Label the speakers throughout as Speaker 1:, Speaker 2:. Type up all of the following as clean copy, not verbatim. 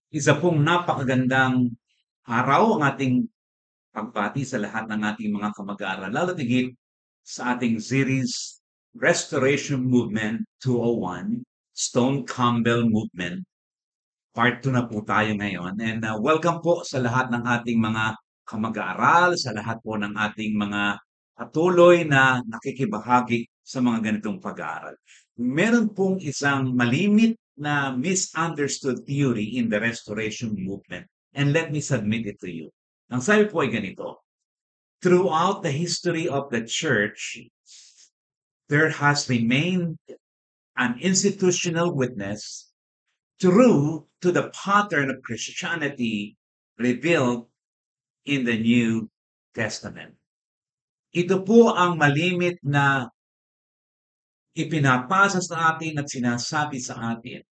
Speaker 1: Isa pong napakagandang araw ang ating pagbati sa lahat ng ating mga kamag-aral, lalo't higit sa ating series Restoration Movement 201, Stone Campbell Movement. Part 2 na po tayo ngayon. And welcome po sa lahat ng ating mga kamag-aral, sa lahat po ng ating mga patuloy na nakikibahagi sa mga ganitong pag-aaral. Meron pong isang malimit na misunderstood theory in the Restoration Movement. And let me submit it to you. Ang sabi po ay ganito: throughout the history of the church, there has remained an institutional witness true to the pattern of Christianity revealed in the New Testament. Ito po ang malimit na ipinapasa sa atin at sinasabi sa atin,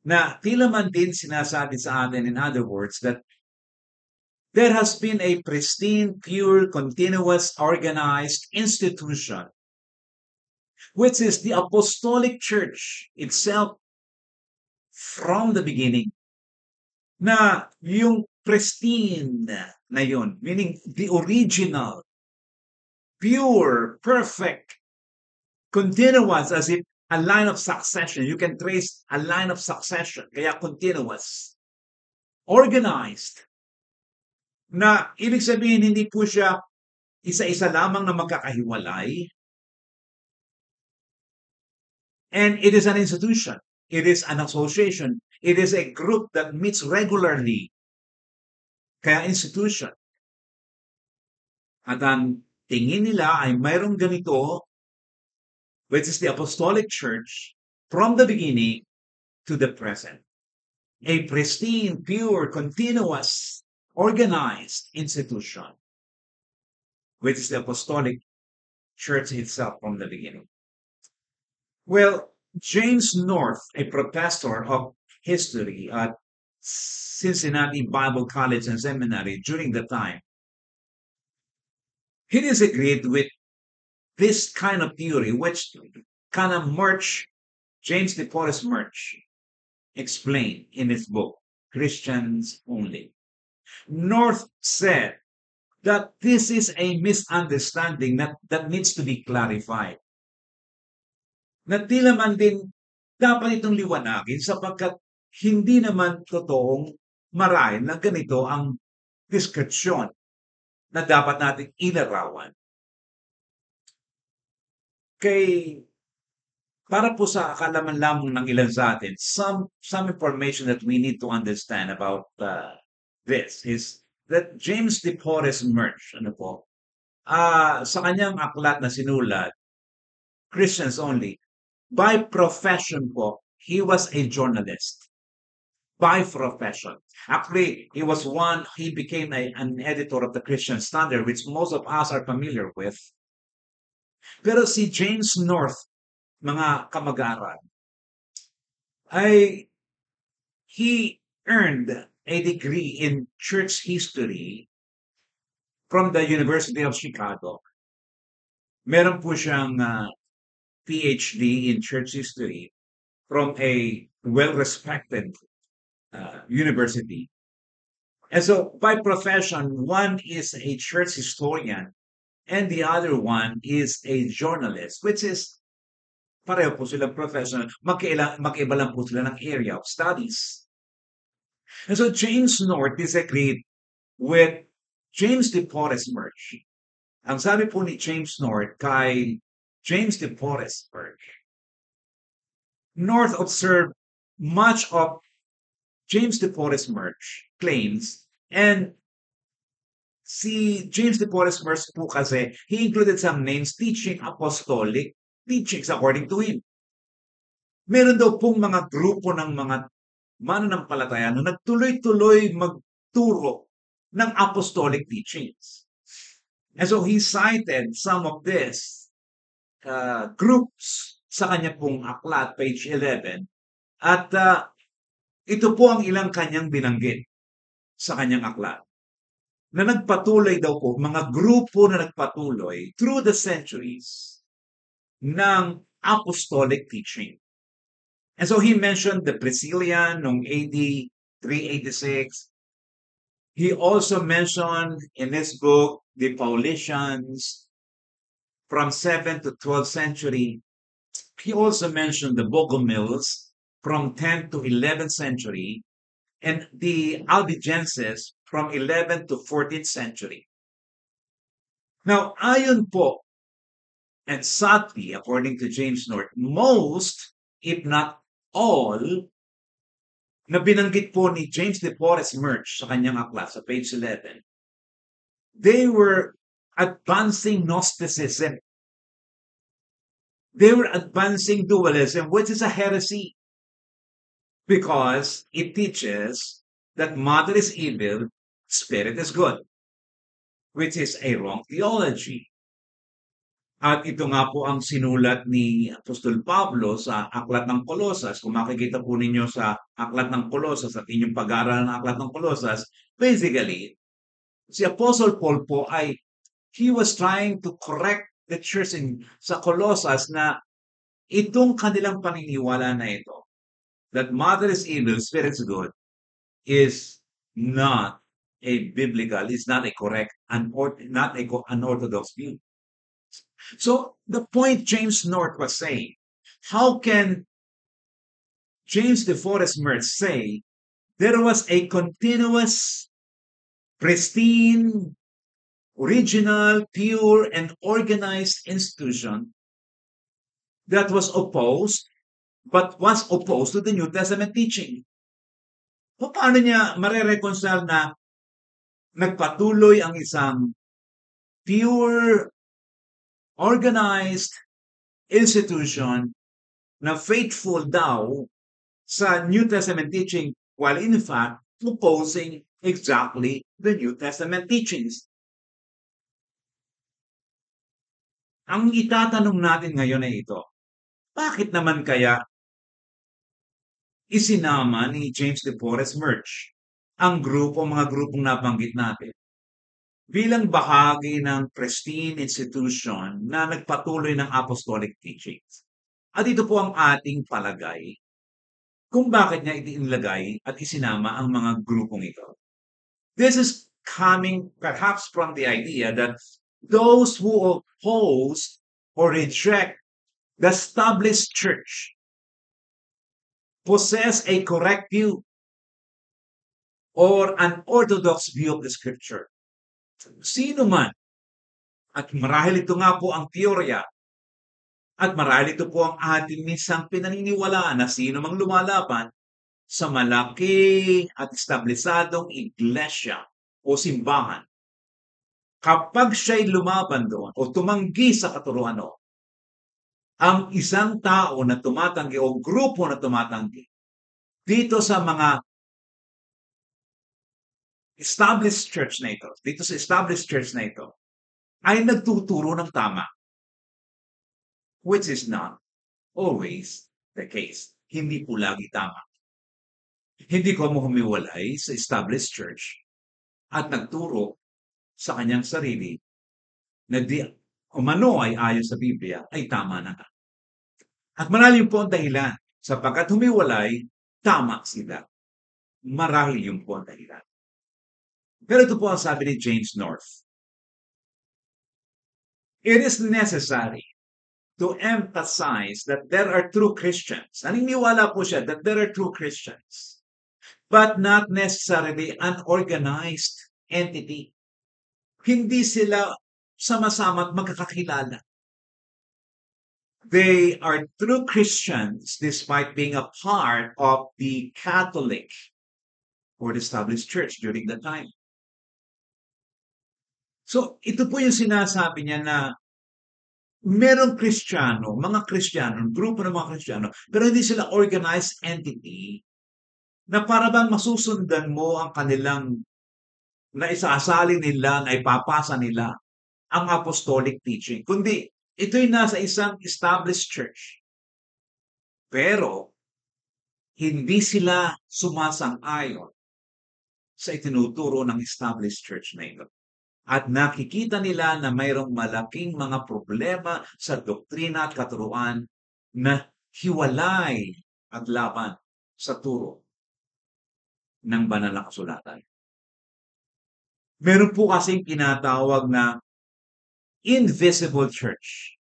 Speaker 1: na tila man din sinasabi sa atin, in other words, that there has been a pristine, pure, continuous, organized institution, which is the Apostolic Church itself from the beginning, na yung pristine na yun, meaning the original, pure, perfect, continuous, as if a line of succession. You can trace a line of succession, kaya continuous, organized, na ibig sabihin hindi po siya isa-isa lamang na magkakahiwalay. And it is an institution. It is an association. It is a group that meets regularly. Kaya institution. At ang tingin nila ay mayroong ganito, which is the Apostolic Church from the beginning to the present. A pristine, pure, continuous, organized institution, which is the Apostolic Church itself from the beginning. Well, James North, a professor of history at Cincinnati Bible College and Seminary during the time, he disagreed with this kind of theory, which kind of James DePorres Murch explained in his book, Christians Only. North said that this is a misunderstanding that needs to be clarified. Na tila man din dapat itong liwanagin sapagkat hindi naman totoong marahil na ganito ang deskripsyon na dapat nating ilarawan. Para po sa kaalaman lamang ng ilan sa atin, some information that we need to understand about this is that James DePorres Murch, sa kanyang aklat na sinulat, Christians Only, by profession po, he was a journalist. By profession. Actually, he became an editor of the Christian Standard, which most of us are familiar with. Pero si James North, mga kamag-aral, he earned a degree in church history from the University of Chicago. Meron po siyang PhD in church history from a well-respected university. And so by profession, one is a church historian and the other one is a journalist, which is pareho po silang professional, magkaiba lang po sila ng area of studies. And so James North disagreed with James DePorres Murch. Ang sabi po ni James North kay James DePorres Murch, North observed much of James DePorres Murch claims, and si James DePorres Murch po kasi, he included some names teaching apostolic teachings according to him. Meron daw pong mga grupo ng mga mananampalataya na nagtuloy-tuloy magturo ng apostolic teachings. And so he cited some of these groups sa kanya pong aklat, page 11. At ito po ang ilang kanyang binanggit sa kanyang aklat. Na nagpatuloy daw po, mga grupo na nagpatuloy through the centuries ng apostolic teaching. And so he mentioned the Priscillian noong AD 386. He also mentioned in his book, the Paulicians, from 7th to 12th century. He also mentioned the Bogomils from 10th to 11th century and the Albigenses from 11th to 14th century. Now, ayon po, and sadly, according to James North, most, if not all, na binanggit po ni James de Forest Merch sa kanyang aklat sa page 11, they were advancing Gnosticism. They were advancing dualism, which is a heresy because it teaches that matter is evil, spirit is good, which is a wrong theology. At ito nga po ang sinulat ni Apostol Pablo sa Aklat ng Kolosas. Kung makikita po ninyo sa Aklat ng Kolosas at inyong pag-aaral ng Aklat ng Kolosas, basically, si Apostle Paul po ay he was trying to correct the church sa Colossus na itong kanilang paniniwala na ito, that matter is evil, spirit is good, is not a biblical, is not a correct, not an orthodox view. So the point James North was saying, how can James de Forest Merch say there was a continuous, pristine, original, pure, and organized institution that was opposed, but was opposed to the New Testament teaching? Paano niya mare-reconcile na nagpatuloy ang isang pure, organized institution na faithful daw sa New Testament teaching while in fact opposing exactly the New Testament teachings? Ang itatanong natin ngayon ay ito, bakit naman kaya isinama ni James de Forest Merch ang mga grupong nabanggit natin bilang bahagi ng pristine institution na nagpatuloy ng apostolic teachings? At ito po ang ating palagay kung bakit niya inilagay at isinama ang mga grupong ito. This is coming perhaps from the idea that those who oppose or reject the established church possess a correct view or an orthodox view of the scripture. Sino man, at marahil ito nga po ang teorya, at marahil ito po ang ating minsang pinaniniwalaan na sino mang lumalaban sa malaki at establisadong iglesia o simbahan, kapag siya'y lumaban doon o tumanggi sa katuruan noon, ang isang tao na tumatanggi o grupo na tumatanggi dito sa mga established church na ito, dito sa established church na ito, ay nagtuturo ng tama, which is not always the case. Hindi po lagi tama. Hindi ko mo humiwalay sa established church at nagturo sa kanyang sarili na di umano ay ayon sa Biblia ay tama na. At marahil po ang dahilan, sapagkat humiwalay, tama sila. Marahil yung po ang dahilan. Pero ito po ang sabi ni James North. It is necessary to emphasize that there are true Christians. Naniniwala po siya that there are true Christians, but not necessarily an organized entity. Hindi sila sama-sama at magkakakilala. They are true Christians despite being a part of the Catholic or the established church during that time. So, ito po yung sinasabi niya na merong Kristiyano, mga Kristiyano, grupo ng mga Kristiyano, pero hindi sila organized entity na para bang masusundan mo ang kanilang na isasali nila, na ipapasa nila ang apostolic teaching. Kundi, ito'y nasa isang established church. Pero, hindi sila sumasang-ayon sa itinuturo ng established church na ito. At nakikita nila na mayroong malaking mga problema sa doktrina at katuruan na hiwalay at laban sa turo ng banal na kasulatan. Meron po kasing tinatawag na invisible church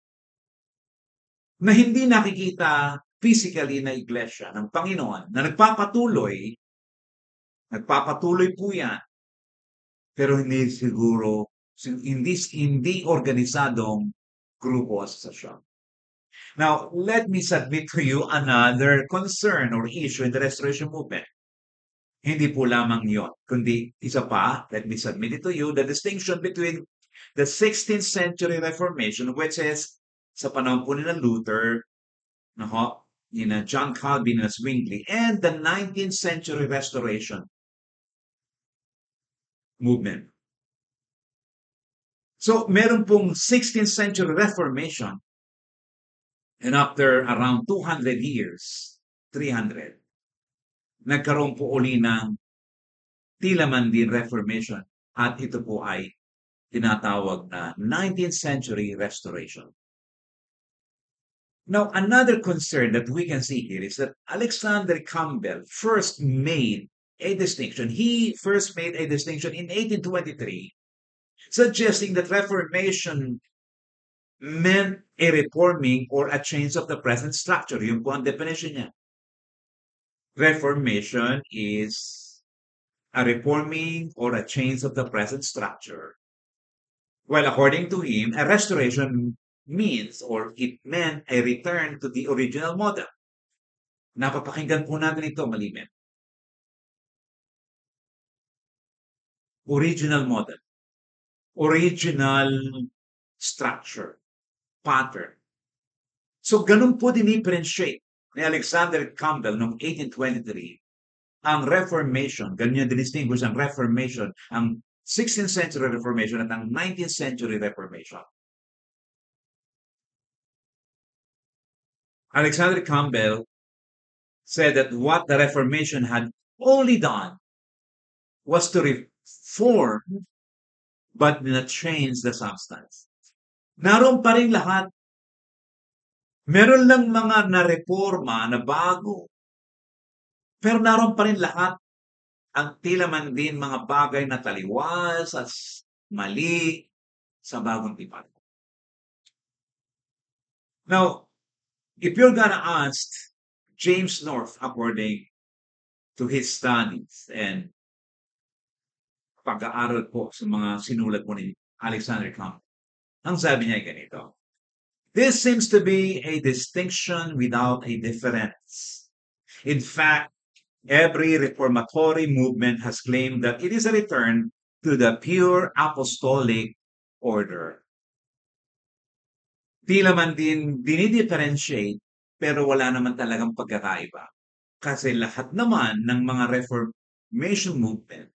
Speaker 1: na hindi nakikita physically na iglesia ng Panginoon na nagpapatuloy po yan, pero hindi siguro, hindi organisadong grupo o asosasyon. Now, let me submit to you another concern or issue in the Restoration Movement. Hindi po lamang yon, kundi isa pa, let me submit it to you, the distinction between the 16th century Reformation, which is sa panahon po ni Luther, ni John Calvin na Zwingli, and the 19th century Restoration movement. So, meron pong 16th century Reformation, and after around 200 years, 300, nagkaroon po uli ng tila man din Reformation, at ito po ay tinatawag na 19th century Restoration. Now, another concern that we can see here is that Alexander Campbell first made a distinction. He first made a distinction in 1823, suggesting that Reformation meant a reforming or a change of the present structure. Yun po ang definition niya. Reformation is a reforming or a change of the present structure. Well, according to him, a restoration means or it meant a return to the original model. Napapakinggan po natin ito malimit. Original model. Original structure. Pattern. So, ganun po dinifferentiate ni Alexander Campbell noong 1823 ang Reformation. Ganun yung dinistinguish ang Reformation, ang 16th century Reformation at ang 19th century Reformation. Alexander Campbell said that what the Reformation had only done was to reform but not change the substance. Naroon pa rin lahat. Meron lang mga na-reforma na bago. Pero naroon pa rin lahat ang tila man din mga bagay na taliwas at mali sa bagong tipan. Now, if you're gonna ask James North, according to his studies and pag-aaral po sa mga sinulat po ni Alexander Campbell, ang sabi niya ay ganito: this seems to be a distinction without a difference. In fact, every reformatory movement has claimed that it is a return to the pure apostolic order. Tila man din dinidifferentiate, pero wala naman talagang pagkakaiba. Kasi lahat naman ng mga Reformation movement,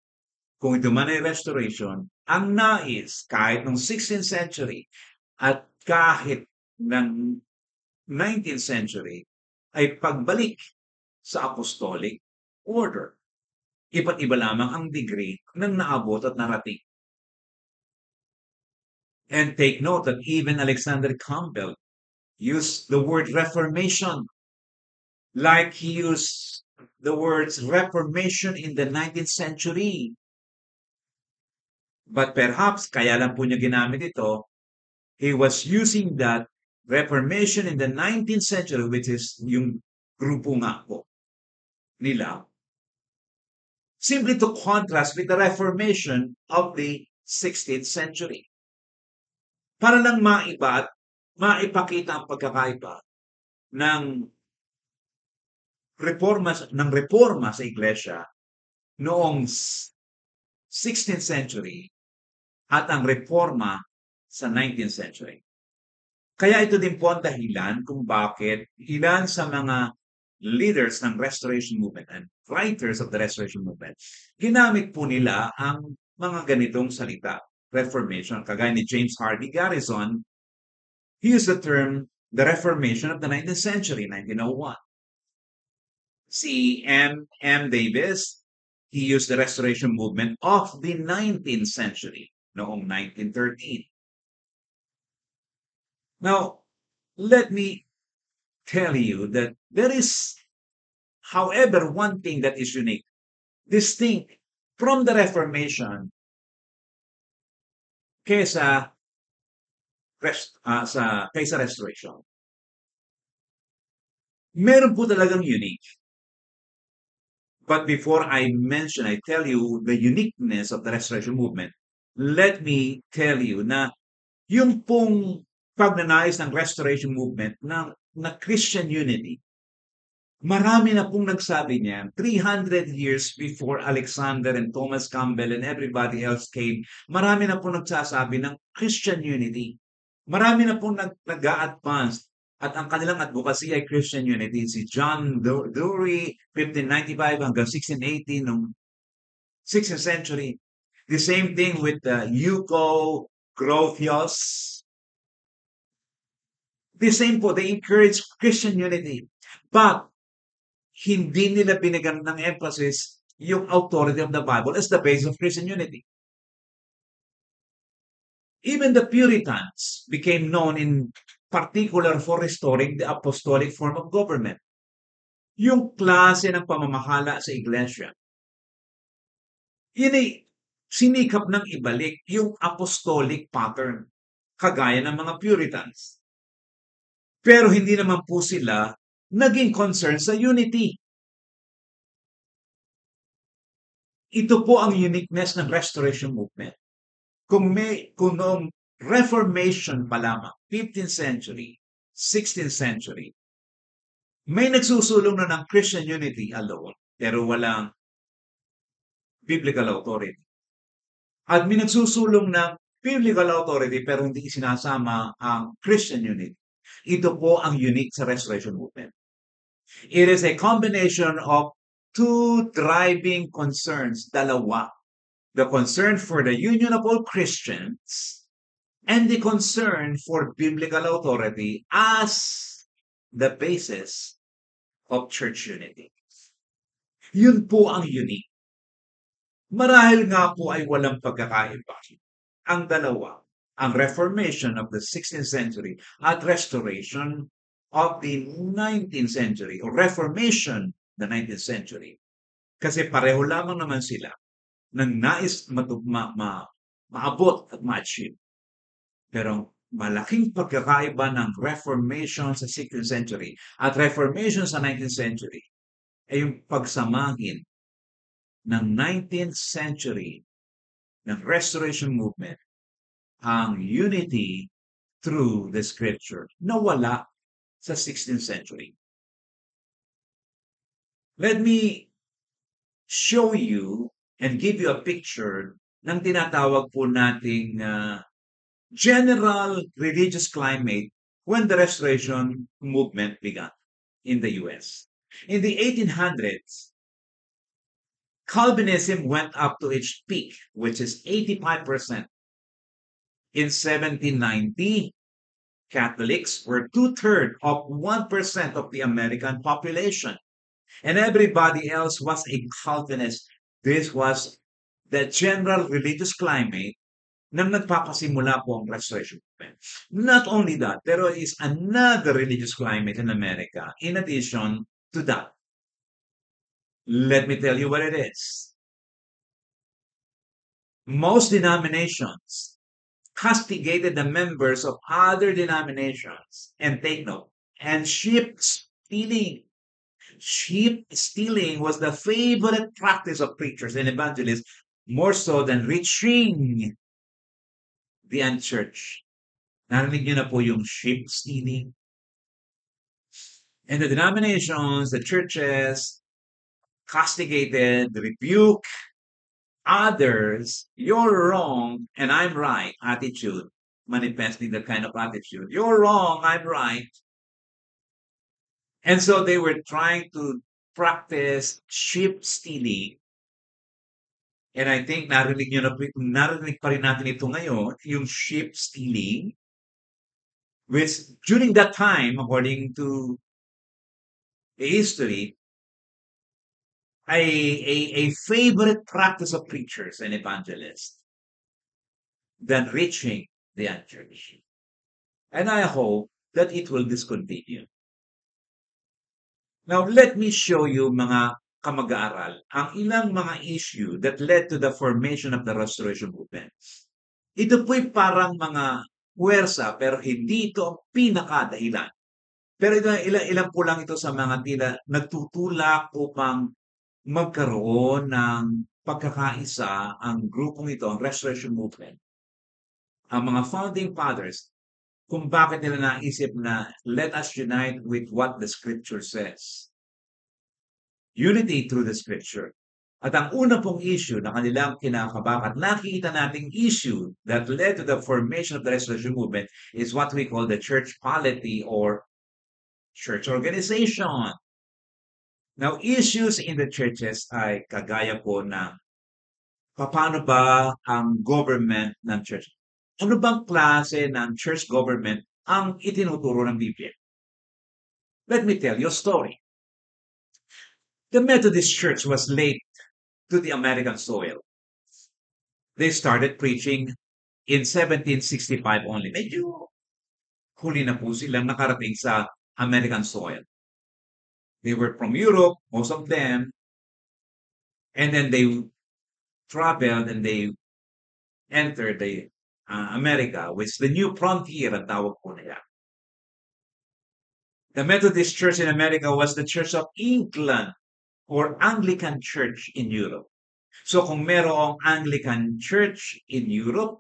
Speaker 1: kung ito man ay restoration, ang nais kahit ng 16th century at kahit ng 19th century ay pagbalik sa apostolic order. Iba't iba lamang ang degree ng naabot at narating. And take note that even Alexander Campbell used the word Reformation like he used the words Reformation in the 19th century. But perhaps, kaya lang po niya ginamit ito, he was using that Reformation in the 19th century, which is yung grupo nga po nila, simply to contrast with the Reformation of the 16th century. Para lang maiba at maipakita ang pagkakaiba ng reforma sa iglesia noong 16th century at ang reforma sa 19th century. Kaya ito din po ang dahilan kung bakit ilan sa mga leaders ng Restoration Movement and writers of the Restoration Movement, ginamit po nila ang mga ganitong salita. Reformation, kagaya ni James Hardy Garrison, he used the term the Reformation of the 19th century, 1901. Si M. Davis, he used the Restoration Movement of the 19th century, noong 1913. Now, let me tell you that there is, however, one thing that is unique distinct from the Reformation kaysa kaysa Restoration. Meron po talagang unique. But before I tell you the uniqueness of the Restoration movement, let me tell you na yung pong pagnanais ng Restoration movement na Christian unity, marami na pong nagsabi niyan 300 years before Alexander and Thomas Campbell and everybody else came. Marami na pong nagsasabi ng Christian unity. Marami na pong nag-a-advance at ang kanilang advocacy ay Christian unity. Si John Dewey, 1595 hanggang 1618 noong 16th century. The same thing with Hugo Grotius. The same po, they encourage Christian unity. But hindi nila binigyan ng emphasis yung authority of the Bible as the base of Christian unity. Even the Puritans became known in particular for restoring the apostolic form of government. Yung klase ng pamamahala sa iglesia. Yun ay sinikap ng ibalik yung apostolic pattern, kagaya ng mga Puritans. Pero hindi naman po sila naging concern sa unity. Ito po ang uniqueness ng Restoration Movement. Kung noong Reformation pa lamang, 15th century, 16th century, may nagsusulong na ng Christian unity alone, pero walang biblical authority. At may nagsusulong ng biblical authority pero hindi isinasama ang Christian unity. Ito po ang unique sa Restoration Movement. It is a combination of two driving concerns, dalawa. The concern for the union of all Christians and the concern for biblical authority as the basis of church unity. Yun po ang unique. Marahil nga po ay walang pagkakaiba. Ang dalawa, ang Reformation of the 16th century at Restoration of the 19th century or Reformation the 19th century. Kasi pareho lamang naman sila ng nais maabot at ma-achieve. Pero malaking pagkakaiba ng Reformation sa 16th century at Reformation sa 19th century ay yung pagsamahin ng 19th century ng Restoration Movement ang unity through the Scripture na wala sa 16th century. Let me show you and give you a picture ng tinatawag po nating general religious climate when the Restoration Movement began in the U.S. In the 1800s, Calvinism went up to its peak, which is 85%. In 1790, Catholics were 2/3 of 1% of the American population. And everybody else was a Calvinist. This was the general religious climate nang nagpapasimula po ang Restoration Movement. Not only that, there is another religious climate in America in addition to that. Let me tell you what it is. Most denominations castigated the members of other denominations. And take note, and sheep stealing. Sheep stealing was the favorite practice of preachers and evangelists, more so than reaching the unchurched. Narinig niyo na po yung sheep stealing. And the denominations, the churches, castigated, rebuke others, you're wrong and I'm right attitude, manifesting that kind of attitude. You're wrong, I'm right. And so they were trying to practice sheep stealing. And I think narinig pa rin natin ito ngayon, yung sheep stealing, which during that time, according to the history, a favorite practice of preachers and evangelists than reaching the unchurched. And I hope that it will discontinue. Now, let me show you mga kamag-aaral ang ilang mga issue that led to the formation of the Restoration Movement. Ito po'y parang mga puwersa pero hindi ito ang pinakadahilan. Pero ito ilan po lang ito sa mga tila nagtutulak upang magkaroon ng pagkakaisa ang grupong ito, ang Restoration Movement. Ang mga founding fathers, kung bakit nila naisip na let us unite with what the scripture says. Unity through the scripture. At ang una pong issue na kanilang kinakabakat, nakikita nating issue that led to the formation of the Restoration Movement is what we call the church polity or church organization. Now, issues in the churches ay kagaya po na paano ba ang government ng church? Ano bang klase ng church government ang itinuturo ng Biblia? Let me tell you a story. The Methodist Church was late to the American soil. They started preaching in 1765 only. Medyo huli na po silang nakarating sa American soil. They were from Europe, most of them, and then they traveled and they entered the America, which the new frontier ang tawag po nila. The Methodist Church in America was the Church of England or Anglican Church in Europe. So kung merong Anglican Church in Europe,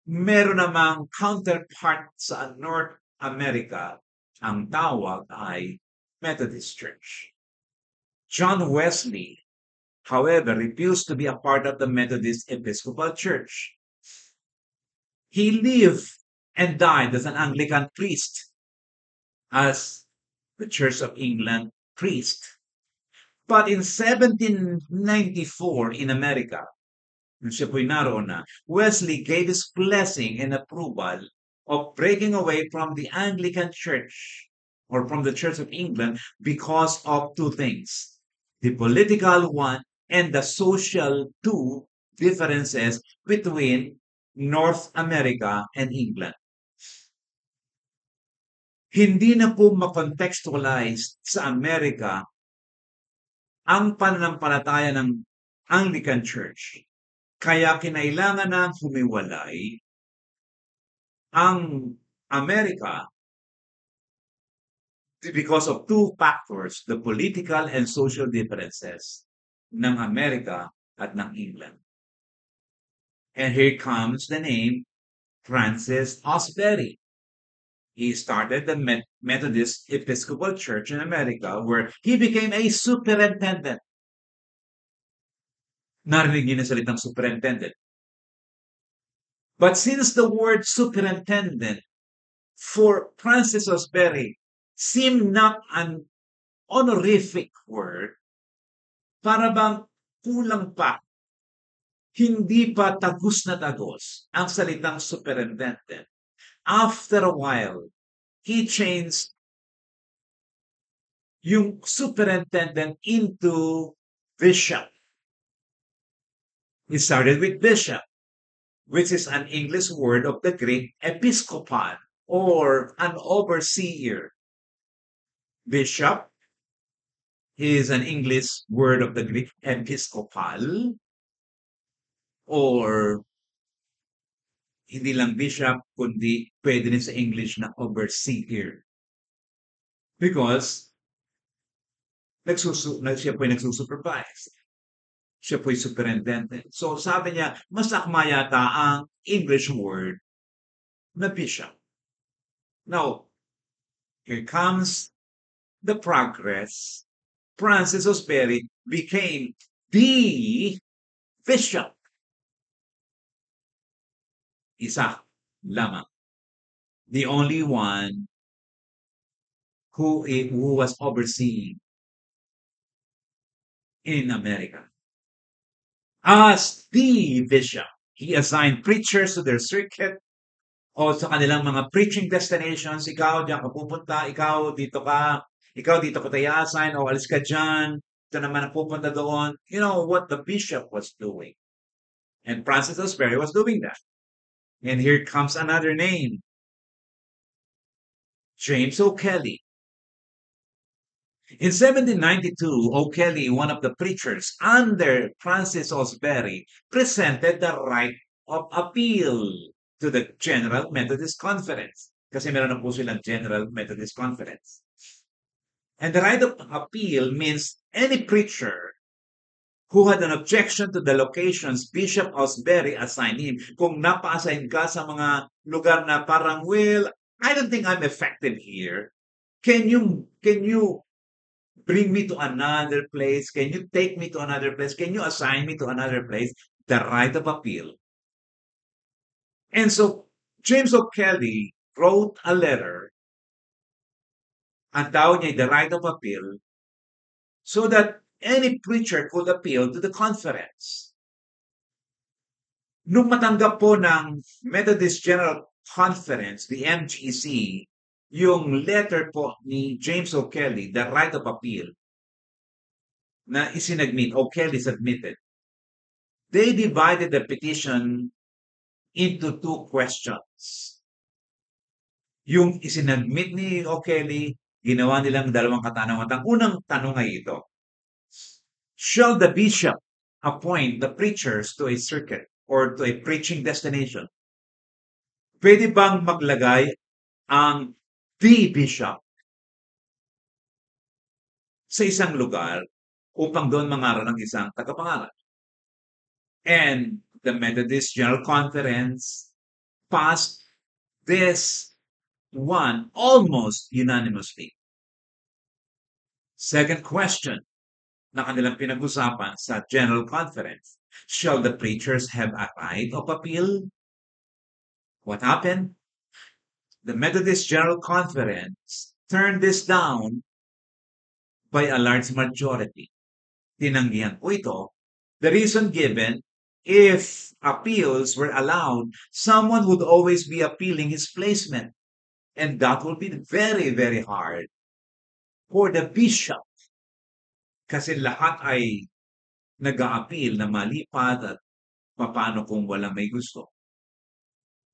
Speaker 1: meron namang counterpart sa North America, ang tawag ay Methodist Church. John Wesley, however, refused to be a part of the Methodist Episcopal Church. He lived and died as an Anglican priest, as the Church of England priest. But in 1794 in America, nung siya po'y naroon na, Wesley gave his blessing and approval of breaking away from the Anglican Church or from the Church of England because of two things. The political one and the social two differences between North America and England. Hindi na po makontextualize sa Amerika ang pananampalataya ng Anglican Church. Kaya kinailangan na humiwalay ang Amerika because of two factors, the political and social differences ng Amerika at ng England. And here comes the name Francis Asbury. He started the Methodist Episcopal Church in America where he became a superintendent. Narinig niyo na salitang superintendent. But since the word superintendent for Francis Asbury seemed not an honorific word, para bang kulang pa, hindi pa tagos na tagos ang salitang superintendent. After a while, he changed yung superintendent into bishop. He started with bishop, which is an English word of the Greek episkopon, or an overseer. Bishop is an English word of the Greek episkopal, or hindi lang bishop, kundi pwede rin sa English na overseer. Because siya po'y nagsusupervise. Siya po'y superintendent. So sabi niya, mas akma yata ang English word na bishop. Now, here comes the progress. Francis Asbury became the bishop. Isa lamang. The only one who was overseeing in America. As the bishop, he assigned preachers to their circuit o sa kanilang mga preaching destinations. Ikaw, diyan ka pupunta. Ikaw, dito ka. Ikaw, dito ka tayo assign. O alis ka dyan. Ito naman ang pupunta doon. You know what the bishop was doing. And Francis Asbury was doing that. And here comes another name. James O'Kelly. In 1792, O'Kelly, one of the preachers under Francis Osbury, presented the right of appeal to the General Methodist Conference. Kasi meron na po silang General Methodist Conference. And the right of appeal means any preacher who had an objection to the locations Bishop Osbury assigned him. Kung napa-assign ka sa mga lugar na parang, well, I don't think I'm effective here. Can you bring me to another place? Can you take me to another place? Can you assign me to another place? The right of appeal. And so James O'Kelly wrote a letter, ang tawag niya the right of appeal, so that any preacher could appeal to the conference. Nung matanggap po ng Methodist General Conference, the MGC, yung letter po ni James O'Kelly, the right of appeal, na isinagmit, O'Kelly submitted, they divided the petition into two questions. Yung isinagmit ni O'Kelly, ginawa nilang dalawang katanungan. Ang unang tanong ay ito, shall the bishop appoint the preachers to a circuit or to a preaching destination? Pwede bang maglagay ang the bishop sa isang lugar upang doon mangaral ng isang tagapangaral? And the Methodist General Conference passed this one almost unanimously. Second question na kanilang pinag-usapan sa General Conference, shall the preachers have a right of appeal? What happened? The Methodist General Conference turned this down by a large majority. Tinanggihan po ito. The reason given, if appeals were allowed, someone would always be appealing his placement. And that would be very, very hard for the bishop. Kasi lahat ay nag-a-appeal na malipad at paano kung walang may gusto.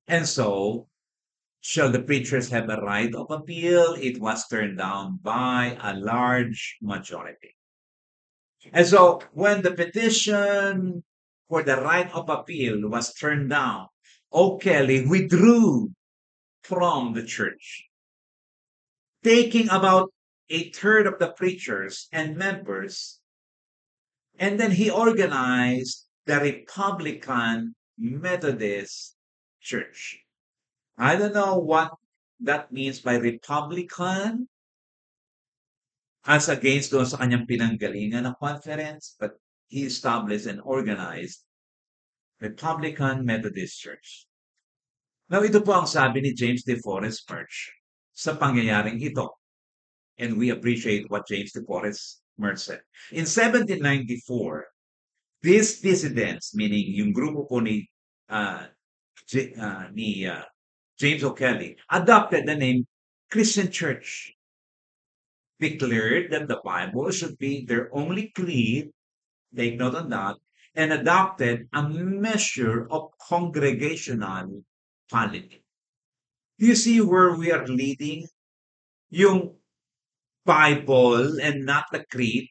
Speaker 1: And so, shall the preachers have a right of appeal? It was turned down by a large majority. And so, when the petition for the right of appeal was turned down, O'Kelly withdrew from the church, taking about a third of the preachers and members, and then he organized the Republican Methodist Church. I don't know what that means by Republican as against doon sa kanyang pinanggalingan ng conference, but he established and organized Republican Methodist Church. Now, ito po ang sabi ni James De Forest Merch sa pangyayaring ito. And we appreciate what James De Forest Merch said. In 1794, these dissidents, meaning yung grupo po ni James O'Kelly, adopted the name Christian Church, declared that the Bible should be their only creed, take note on that, and adopted a measure of congregational polity. Do you see where we are leading? Yung Bible and not the creed,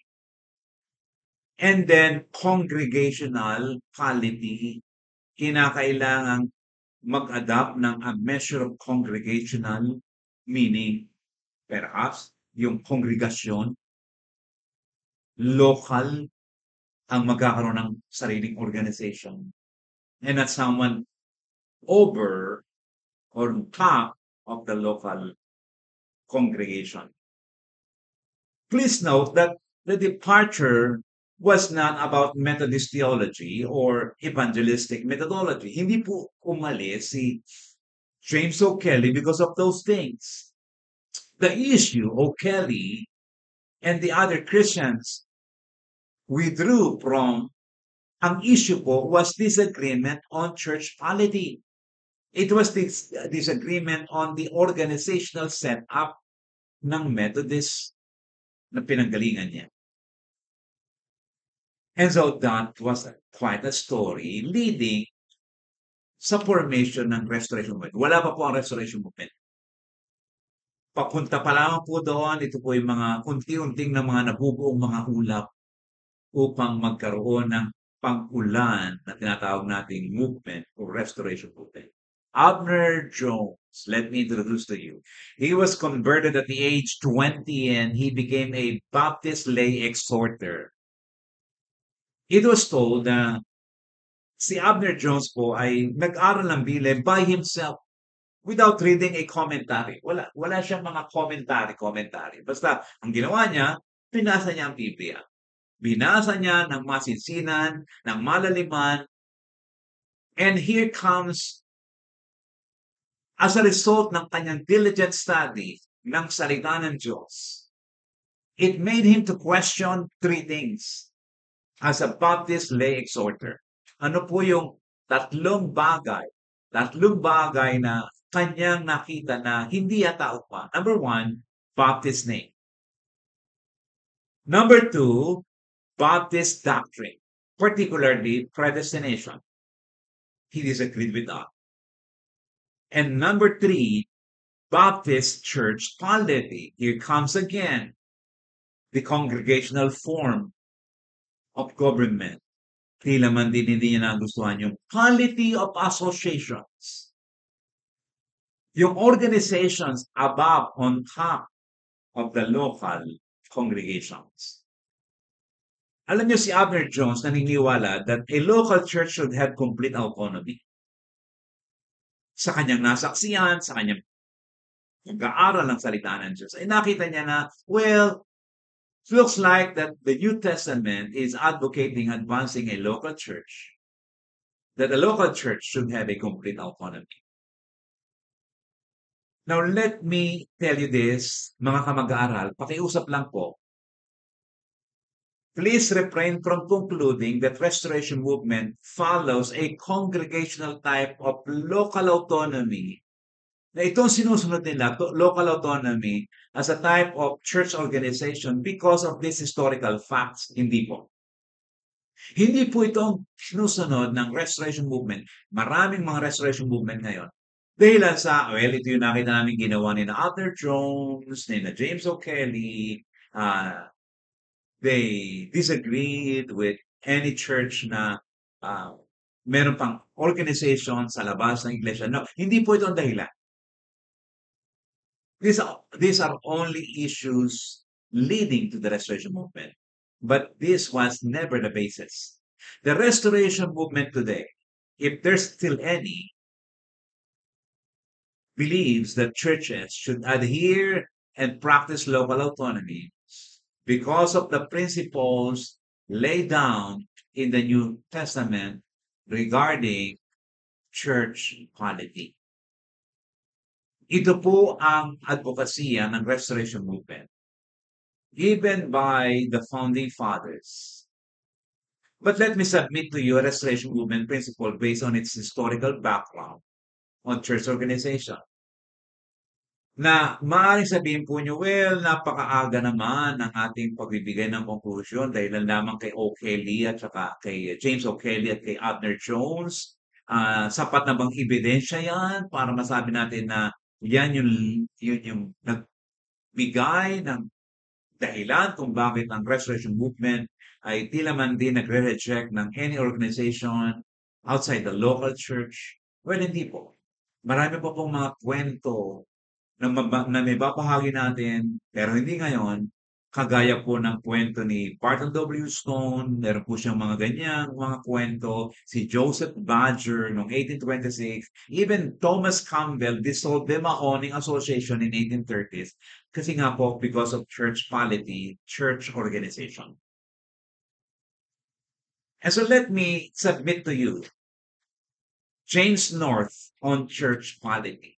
Speaker 1: and then congregational polity, kinakailangang mag-adapt ng a measure of congregational, meaning perhaps yung kongregasyon, local, ang magkakaroon ng sariling organization, and not someone over or top of the local congregation. Please note that the departure was not about Methodist theology or evangelistic methodology. Hindi po umalis si James O'Kelly because of those things. The issue, O'Kelly and the other Christians withdrew from, ang issue po was disagreement on church polity. It was this disagreement on the organizational setup ng Methodist na pinanggalingan niya. And so that was quite a story leading sa formation ng Restoration Movement. Wala pa po ang Restoration Movement. Papunta pa lamang po doon, ito po yung mga unti-unting na mga nabubuong mga ulap upang magkaroon ng pag-ulan na tinatawag nating movement or restoration movement. Abner Jones, let me introduce to you. He was converted at the age 20 and he became a Baptist lay exhorter. It was told na si Abner Jones po ay nag-aral ng Biblia by himself without reading a commentary. Wala siyang mga commentary. Basta ang ginawa niya, binasa niya ang Biblia. Binasa niya ng masinsinan, ng malaliman, and here comes, as a result ng kanyang diligent study ng salita ng Diyos, it made him to question three things as a Baptist lay exhorter. Ano po yung tatlong bagay na kanyang nakita na hindi yata upma? Number one, Baptist name. Number two, Baptist doctrine, particularly predestination. He disagreed with that. And number three, Baptist church polity. Here comes again the congregational form of government. Tila man din hindi niya nagustuhan yung polity of associations. Yung organizations above on top of the local congregations. Alam niyo si Abner Jones naniniwala that a local church should have complete autonomy. Sa kanyang nasaksihan, sa kanyang pag-aaral ng salita ng Diyos, ay nakita niya na, well, looks like that the New Testament is advocating advancing a local church, that a local church should have a complete autonomy. Now, let me tell you this, mga kamag-aaral, pakiusap lang po. Please refrain from concluding that Restoration Movement follows a congregational type of local autonomy. Na itong sinusunod nila, local autonomy, as a type of church organization because of these historical facts. Hindi po. Hindi po itong sinusunod ng Restoration Movement. Maraming mga Restoration Movement ngayon. Dahilan sa, well, ito yung nakita namin ginawa ni na Abner Jones, ni na James O'Kelly, they disagreed with any church na meron pang organization sa labas ng iglesia. No, hindi po ito ang dahilan. These are only issues leading to the Restoration Movement. But this was never the basis. The Restoration Movement today, if there's still any, believes that churches should adhere and practice local autonomy because of the principles laid down in the New Testament regarding church polity. Ito po ang advokasya ng Restoration Movement, given by the founding fathers. But let me submit to you a Restoration Movement principle based on its historical background on church organization. Na maaaring sabihin po nyo, well, napakaaga naman ng ating pagbibigay ng conclusion dahil lamang kay O'Kelly at saka kay James O'Kelly at kay Abner Jones. Sapat na bang ebidensya yan para masabi natin na yan yung nagbigay ng dahilan kung bakit ang Restoration Movement ay tila man din nagre-reject ng any organization outside the local church? Well, hindi po. Marami po pong mga kwento na may babahagi natin, pero hindi ngayon, kagaya po ng kwento ni Barton W. Stone, meron po siyang mga ganyang mga kwento, si Joseph Badger noong 1826, even Thomas Campbell dissolved the Mahoning Association in 1830s, kasi nga po because of church polity, church organization. And so let me submit to you James North on church polity.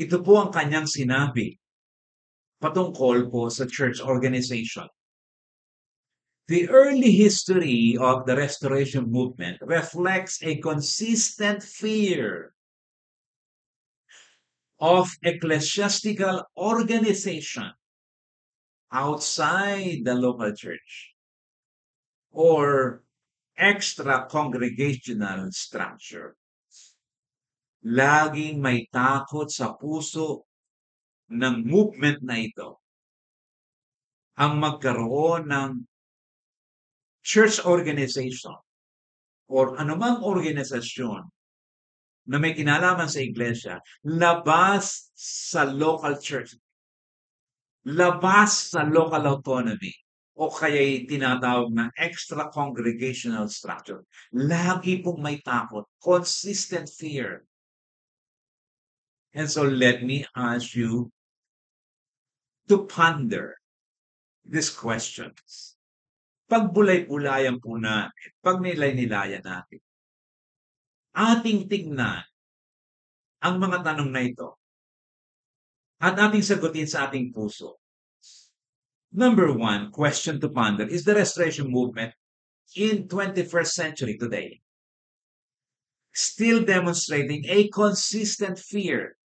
Speaker 1: Ito po ang kanyang sinabi patungkol po sa church organization. The early history of the Restoration Movement reflects a consistent fear of ecclesiastical organization outside the local church or extra-congregational structure. Laging may takot sa puso ng movement na ito ang magkaroon ng church organization or anumang organisasyon na may kinalaman sa iglesia labas sa local church, labas sa local autonomy o kaya'y tinatawag na extra congregational structure. Lagi pong may takot, consistent fear. And so let me ask you to ponder these questions. Pagbulay-bulayan po natin, pag nilay-nilayan natin, ating tignan ang mga tanong na ito at ating sagutin sa ating puso. Number one, question to ponder, is the restoration movement in 21st century today still demonstrating a consistent fear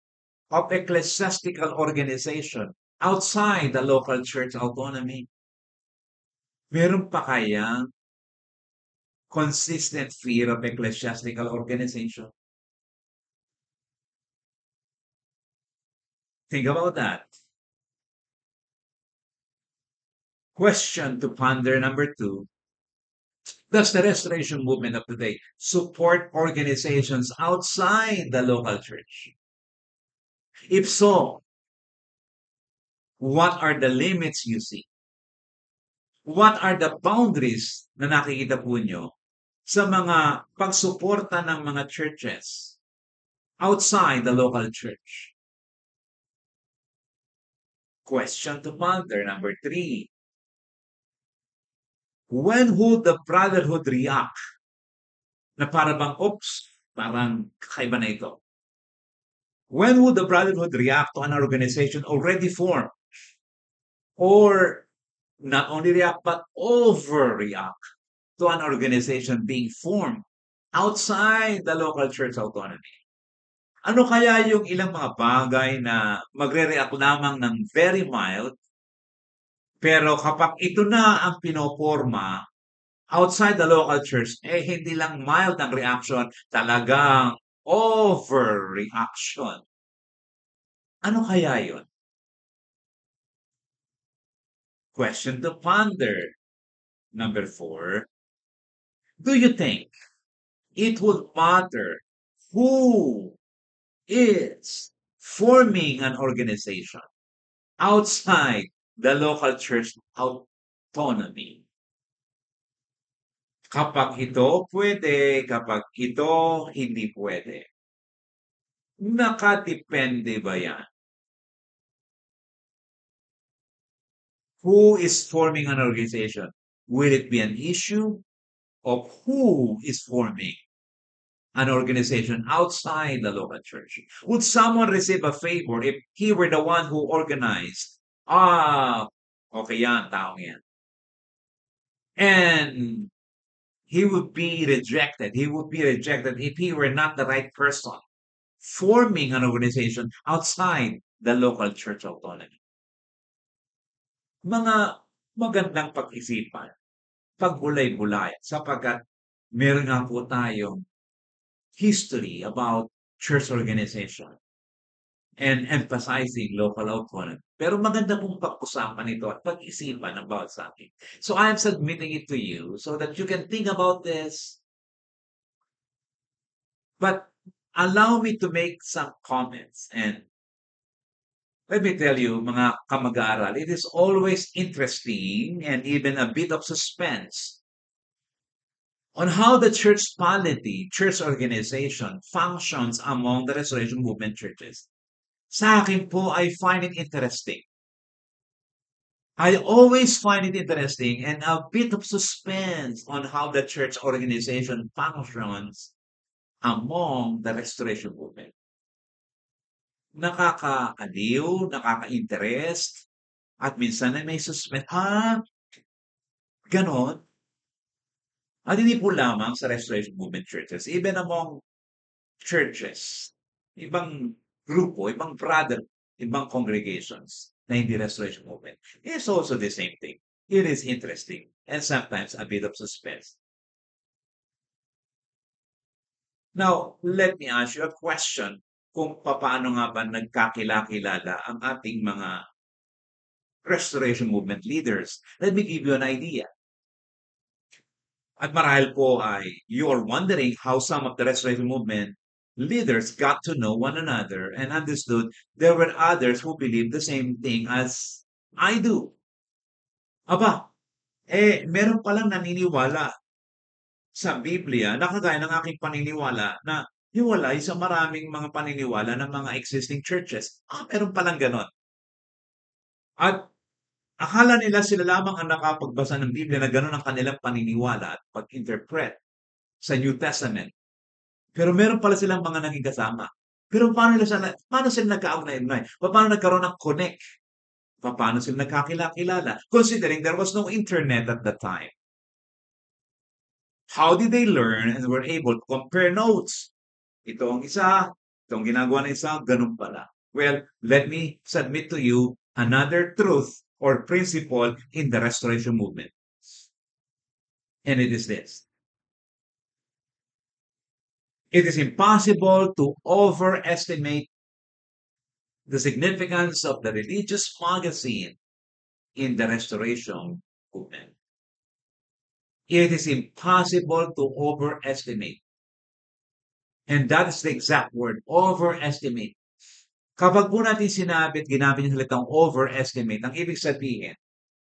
Speaker 1: of ecclesiastical organization outside the local church autonomy? Meron pa kayang consistent fear of ecclesiastical organization? Think about that. Question to ponder number two. Does the restoration movement of today support organizations outside the local church? If so, what are the limits you see? What are the boundaries na nakikita po nyo sa mga pagsuporta ng mga churches outside the local church? Question to ponder number three. When would the brotherhood react? Na para bang, oops, parang kakaiba na ito. When would the brotherhood react to an organization already formed? Or not only react, but overreact to an organization being formed outside the local church autonomy? Ano kaya yung ilang mga bagay na magre-react lamang ng very mild, pero kapag ito na ang pinoporma outside the local church, hindi lang mild ang reaction, talagang overreaction. Ano kaya yun? Question to ponder. Number four, do you think it would matter who is forming an organization outside the local church autonomy? Kapag ito pwede, kapag ito hindi pwede. Nakadepende ba yan? Who is forming an organization? Will it be an issue of who is forming an organization outside the local church? Would someone receive a favor if he were the one who organized? Okay yan, taong yan. And he would be rejected. He would be rejected if he were not the right person forming an organization outside the local church autonomy. Mga magandang pag-isipan, pagbulay-bulay, sapagkat meron nga po tayong history about church organization and emphasizing local autonomy. Pero maganda pong pag-usapan ito at pag-isipan about sa akin. So I am submitting it to you so that you can think about this. But allow me to make some comments. And let me tell you, mga kamag-aaral, it is always interesting and even a bit of suspense on how the church polity, church organization functions among the Restoration Movement churches. Sa akin po, I find it interesting. I always find it interesting and a bit of suspense on how the church organization functions among the Restoration Movement. Nakakaaliw, nakaka-interest, at minsan ay may suspense. Ganon? At hindi po lamang sa Restoration Movement churches, even among churches, ibang grupo, ibang brother, ibang congregations na hindi Restoration Movement. It's also the same thing. It is interesting and sometimes a bit of suspense. Now, let me ask you a question kung papaano nga ba nagkakilala ang ating mga Restoration Movement leaders. Let me give you an idea. At marahil po ay you are wondering how some of the Restoration Movement leaders got to know one another and understood there were others who believed the same thing as I do. Aba, meron palang naniniwala sa Biblia na kagaya ng aking paniniwala na hiwalay sa maraming mga paniniwala ng mga existing churches. Meron palang gano'n. At akala nila sila lamang ang nakapagbasa ng Biblia na gano'n ang kanilang paniniwala at pag-interpret sa New Testament. Pero meron pala silang mga naging kasama. Pero paano sila nagkaugnay-ugnay? Paano nagkaroon ng connect? Paano sila nagkakilala? Considering there was no internet at that time. How did they learn and were able to compare notes? Ito ang isa, ito ang ginagawa ng isa, ganun pala. Well, let me submit to you another truth or principle in the Restoration Movement. And it is this. It is impossible to overestimate the significance of the religious magazine in the Restoration Movement. It is impossible to overestimate. And that is the exact word, overestimate. Kapag po natin sinabi at ginamit yung salitang overestimate, ang ibig sabihin,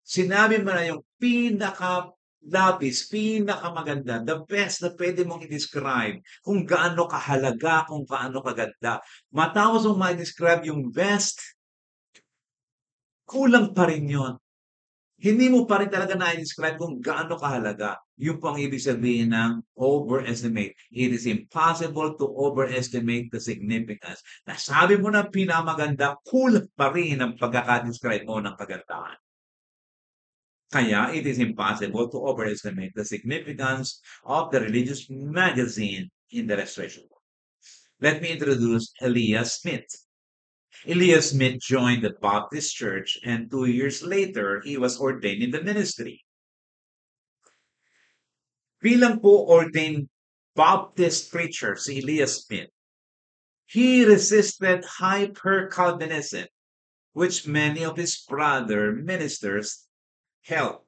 Speaker 1: sinabi mo na yung pinaka-labis, pinakamaganda, the best na pwede mong i-describe kung gaano kahalaga, kung gaano kaganda. Matapos mong ma-describe yung best, kulang pa rin yun. Hindi mo pa rin talaga na-describe kung gaano kahalaga. Yun po ang ibig sabihin ng overestimate. It is impossible to overestimate the significance. Nasabi mo na pinamaganda, kulang pa rin ang pagkakadescribe mo ng kagandahan. Kaya it is impossible to overestimate the significance of the religious magazine in the Restoration. Let me introduce Elias Smith. Elias Smith joined the Baptist Church, and 2 years later, he was ordained in the ministry. Bilang po ordained Baptist preacher si Elias Smith, he resisted hyper-Calvinism, which many of his brother ministers held.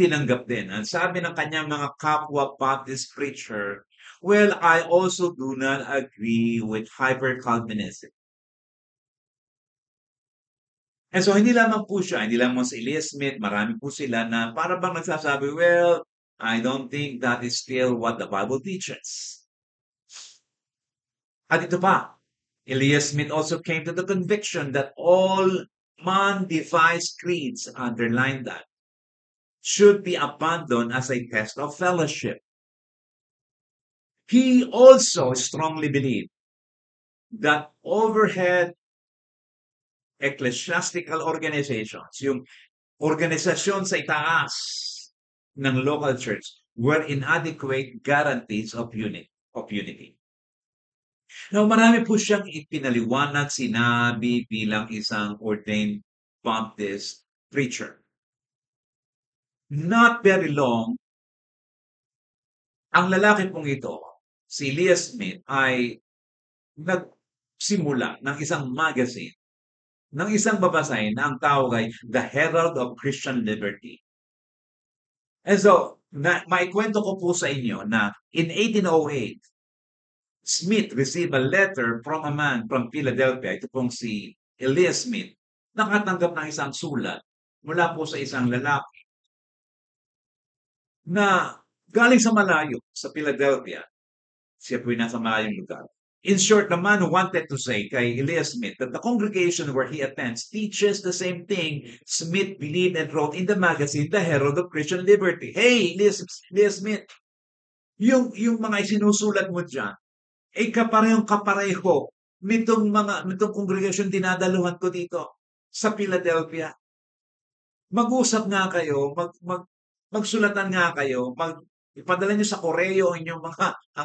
Speaker 1: Tinanggap din. Ang sabi ng kanyang mga kapwa Baptist preacher, well, I also do not agree with hyper-Calvinism. And so, hindi lamang po siya, hindi lamang si Elias Smith, marami po sila na para bang nagsasabi, well, I don't think that is still what the Bible teaches. At ito pa, Elias Smith also came to the conviction that all man-devised creeds, underline that, should be abandoned as a test of fellowship. He also strongly believed that overhead ecclesiastical organizations, yung organisasyon sa itaas ng local church, were inadequate guarantees of unity. Now, marami po siyang ipinaliwanag, sinabi bilang isang ordained Baptist preacher. Not very long, ang lalaki pong ito, si Elias Smith, ay nagsimula ng isang magazine ng isang babasahin na ang tawag ay The Herald of Christian Liberty. And so, maikwento ko po sa inyo na in 1808, Smith received a letter from a man from Philadelphia. Ito pong si Elias Smith. Nakatanggap ng isang sulat mula po sa isang lalaki na galing sa malayo, sa Philadelphia. Siya po nasa malayong lugar. In short, the man wanted to say kay Elias Smith that the congregation where he attends teaches the same thing Smith believed and wrote in the magazine, The Herald of Christian Liberty. Hey, Elias Smith, yung mga isinusulat mo dyan, kapareho nitong congregation dinadaluhan ko dito sa Philadelphia. Mag-usap nga kayo, magsulatan nga kayo, ipadala niyo sa koreo ang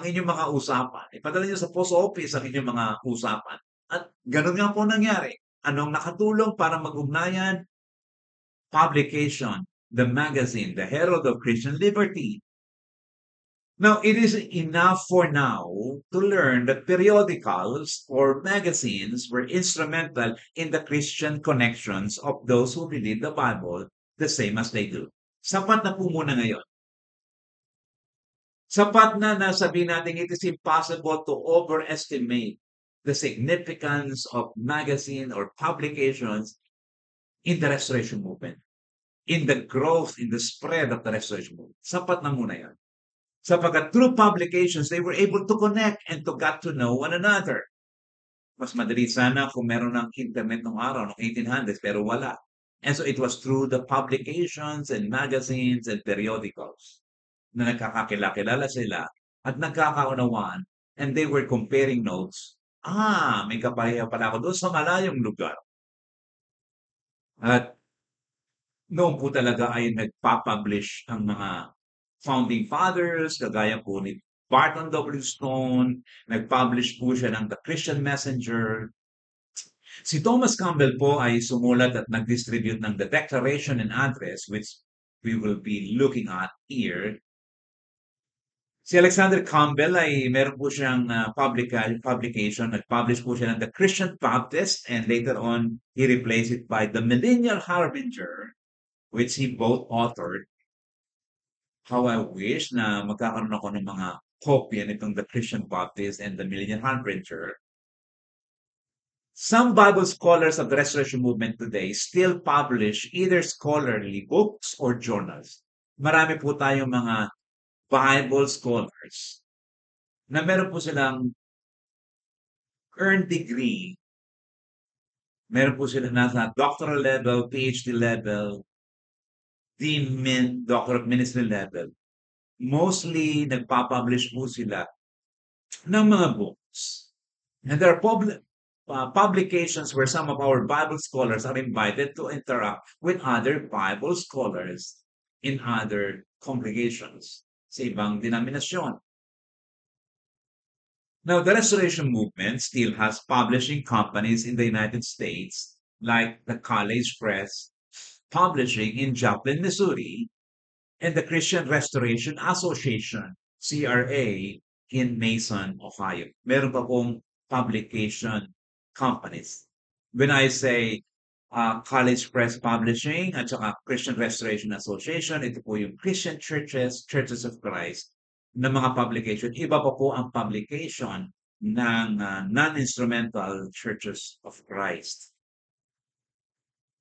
Speaker 1: inyong mga usapan. Ipadala niyo sa post office ang inyong mga usapan. At ganun nga po nangyari. Anong nakatulong para mag-ugnayan? Publication, the magazine, The Herald of Christian Liberty. Now, it is enough for now to learn that periodicals or magazines were instrumental in the Christian connections of those who believe the Bible the same as they do. Sapat na po muna ngayon. Sapat na na sabihin natin it is impossible to overestimate the significance of magazine or publications in the restoration movement, in the growth, in the spread of the restoration movement. Sapat na muna yan. Sapagkat through publications, they were able to connect and to get to know one another. Mas madali sana kung meron ng internet nung araw, noong 1800s, pero wala. And so it was through the publications and magazines and periodicals na nagkakakilala sila at nagkakaunawaan and they were comparing notes. May kapareha pala ako doon sa malayong lugar. At noon po talaga ay nagpa-publish ang mga founding fathers, kagaya po ni Barton W. Stone, nag-publish po siya ng The Christian Messenger. Si Thomas Campbell po ay sumulat at nag-distribute ng The Declaration and Address, which we will be looking at here. Si Alexander Campbell ay meron po siyang publication, nag-publish po siya ng The Christian Baptist and later on, he replaced it by The Millennial Harbinger, which he both authored. How I wish na magkakaroon ako ng mga kopya nitong The Christian Baptist and The Millennial Harbinger. Some Bible scholars of the Restoration Movement today still publish either scholarly books or journals. Marami po tayong mga Bible scholars na meron po silang earned degree. Meron po sila nasa doctoral level, PhD level, Doctor of Ministry level. Mostly, nagpapublish po sila ng mga books. And there are publications where some of our Bible scholars are invited to interact with other Bible scholars in other congregations sa ibang denominasyon. Now, the Restoration Movement still has publishing companies in the United States, like the College Press, Publishing in Joplin, Missouri, and the Christian Restoration Association, CRA, in Mason, Ohio. Meron pa pong publication companies. When I say College Press Publishing at saka Christian Restoration Association, ito po yung Christian Churches, Churches of Christ, na mga publication. Iba pa po ang publication ng non-instrumental Churches of Christ.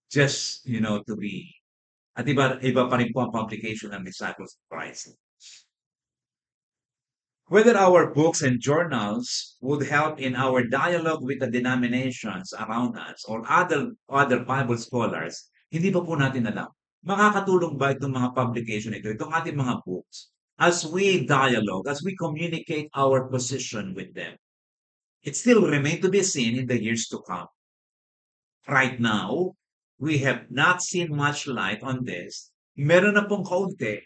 Speaker 1: Just, to be at iba pa rin po ang publication ng Disciples of Christ. Whether our books and journals would help in our dialogue with the denominations around us or other Bible scholars, hindi pa po natin alam. Makakatulong ba itong mga publication itong ating mga books, as we dialogue, as we communicate our position with them? It still remains to be seen in the years to come. Right now, we have not seen much light on this. Meron na pong kaunti.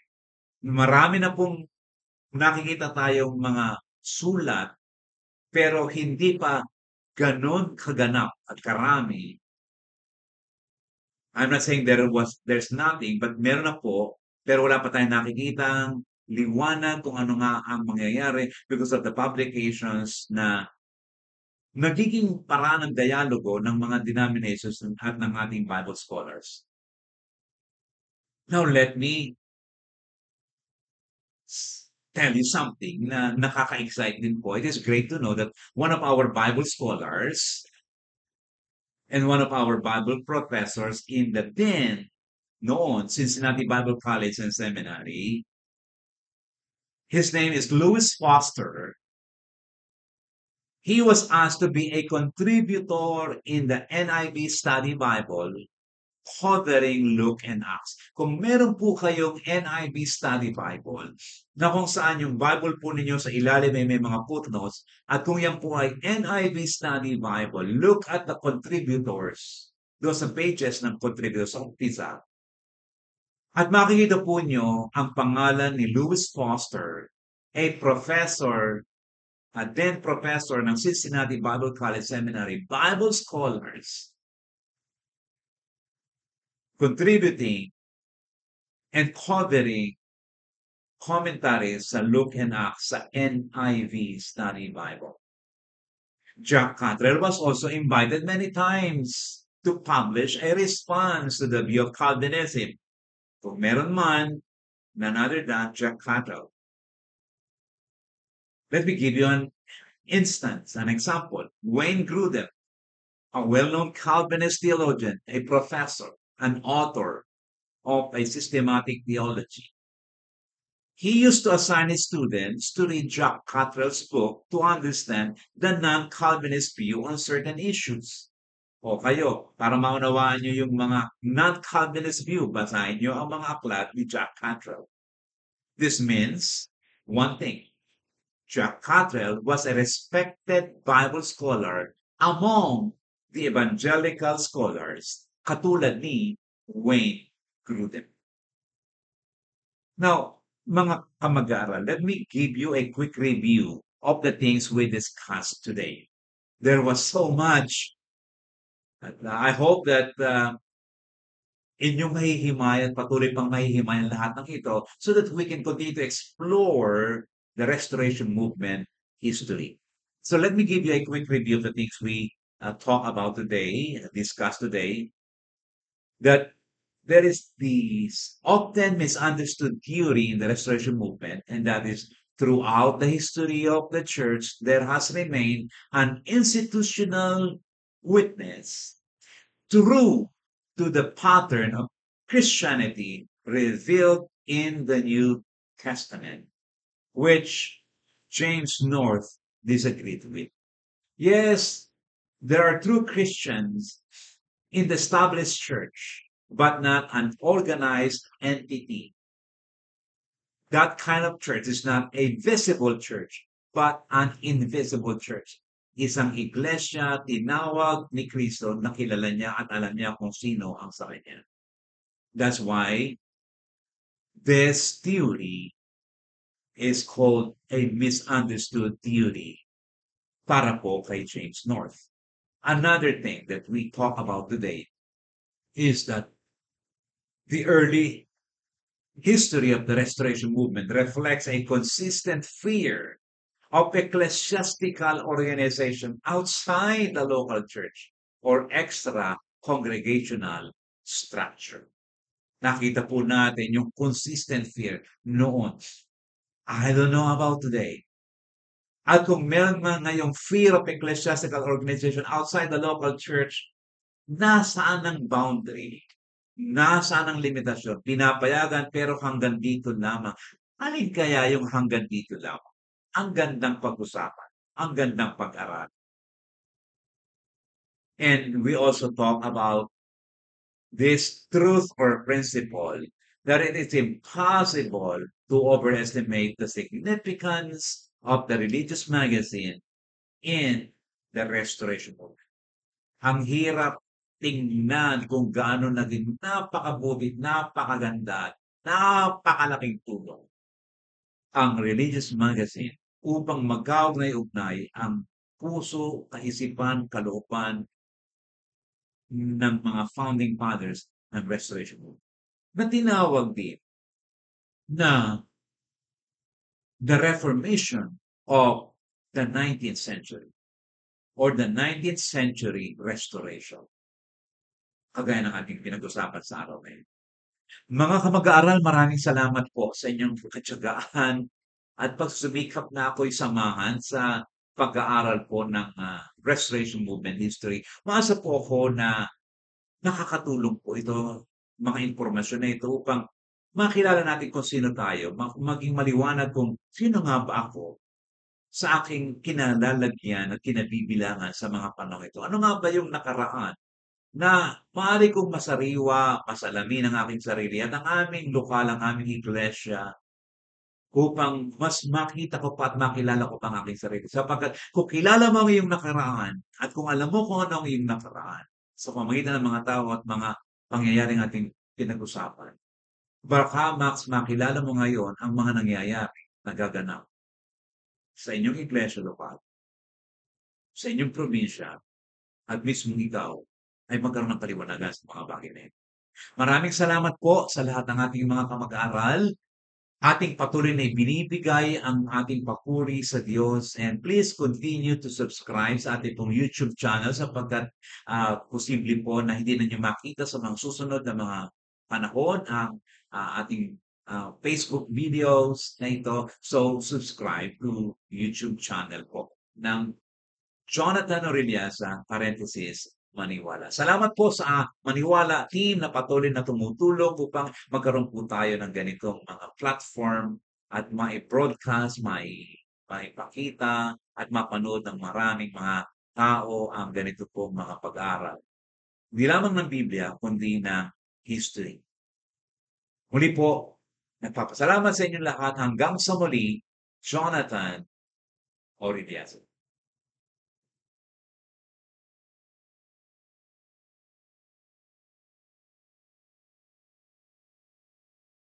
Speaker 1: Marami na pong nakikita tayong mga sulat, pero hindi pa ganon kaganap at karami. I'm not saying there's nothing, but meron na po, pero wala pa tayong nakikitang liwanag kung ano nga ang mangyayari because of the publications na nagiging paraan ng dialogo ng mga denominations at ng ating Bible scholars. Now, let me tell you something na nakaka-excite din po. It is great to know that one of our Bible scholars and one of our Bible professors in the then noon Cincinnati Bible College and Seminary, his name is Louis Foster. He was asked to be a contributor in the NIV Study Bible covering Luke and Acts. Kung meron po kayong NIV Study Bible, na kung saan yung Bible po ninyo sa ilalim ay may mga footnotes, at kung yan po ay NIV Study Bible, look at the contributors, doon sa pages ng contributors sa umpisa. At makikita po nyo ang pangalan ni Louis Foster, a professor, a then professor ng Cincinnati Bible College Seminary, Bible scholars, contributing and covering commentaries sa Luke and Acts sa NIV Study Bible. Jack Cottrell was also invited many times to publish a response to the view of Calvinism. Kung meron man, none other than Jack Cottrell. Let me give you an instance, an example. Wayne Grudem, a well-known Calvinist theologian, a professor, an author of a systematic theology. He used to assign his students to read Jack Cottrell's book to understand the non-Calvinist view on certain issues. O kayo, para maunawaan nyo yung mga non-Calvinist view, basahin nyo ang mga aklat ni Jack Cottrell. This means one thing. Jack Cottrell was a respected Bible scholar among the evangelical scholars, katulad ni Wayne Grudem. Now, mga kamag-aral, let me give you a quick review of the things we discussed today. There was so much. I hope that inyong mahihimayan, patuloy pang mahihimayan lahat ng ito so that we can continue to explore the Restoration Movement history. So let me give you a quick review of the things we talk about today, discussed today, that there is this often misunderstood theory in the Restoration Movement, and that is throughout the history of the church, there has remained an institutional witness true to the pattern of Christianity revealed in the New Testament, which James North disagreed with. Yes, there are true Christians in the established church, but not an organized entity. That kind of church is not a visible church, but an invisible church. Isang iglesia, tinawag ni Kristo na kilala niya at alam niya kung sino ang sa kanya. That's why this theory is called a misunderstood theory para po kay James North. Another thing that we talk about today is that the early history of the Restoration Movement reflects a consistent fear of ecclesiastical organization outside the local church or extra congregational structure. Nakita po natin yung consistent fear noon. I don't know about today. At kung meron man ngayong fear of ecclesiastical organization outside the local church, nasaan ang boundary? Nasaan ang limitasyon? Pinapayagan pero hanggang dito lamang. Alin kaya yung hanggang dito lamang? Ang gandang pag-usapan, ang gandang pag-aral. And we also talk about this truth or principle that it is impossible to overestimate the significance of the religious magazine in the Restoration Movement. Ang hirap tingnan kung gaano naging napakabuti, napakaganda, napakalaking tulong ang religious magazine upang magkaugnay-ugnay ang puso, kaisipan, kalooban ng mga founding fathers ng Restoration Movement. Na tinawag din na the Reformation of the 19th century or the 19th century restoration. Kagaya ng ating pinag-usapan sa araw ngayon. Mga kamag-aaral, maraming salamat po sa inyong katyagaan at pagsumikap na ako'y samahan sa pag-aaral po ng Restoration Movement history. Maasa po ako na nakakatulong po ito, mga impormasyon na ito upang makilala natin kung sino tayo, maging maliwanag kung sino nga ba ako sa aking kinalalagyan at kinabibilangan sa mga panahon ito. Ano nga ba yung nakaraan na maaari kong masariwa, masalamin ang aking sarili at ang aming lokal, ang aming iglesia upang mas makita ko pa at makilala ko pa ang aking sarili. Sapagkat kung kilala mo ang iyong nakaraan at kung alam mo kung ano ang iyong nakaraan sa pamamagitan ng mga tao at mga pangyayaring ating pinag-usapan, baka mas makilala mo ngayon ang mga nangyayari na gaganap sa inyong iglesia lokal, sa inyong probinsya, at mismo ikaw ay magkaroon ng paliwanagan sa mga bagay na ito. Maraming salamat po sa lahat ng ating mga kamag-aral ating patuloy na ibinibigay ang ating papuri sa Diyos, and please continue to subscribe sa ating pong YouTube channel sapagkat posible po na hindi na niyo makita sa mga susunod na mga panahon ang ating Facebook videos na ito. So, subscribe to YouTube channel po ng Jonathan Orellasa, parenthesis, Maniwala. Salamat po sa Maniwala team na patuloy na tumutulong upang magkaroon po tayo ng ganitong mga platform at mai-broadcast, maipakita at mapanood ng maraming mga tao ang ganito pong mga pag-aaral. Hindi lamang ng Biblia, kundi ng history. Muli po, nagpapasalamat sa inyong lahat. Hanggang sa muli, Jonathan Orellasa.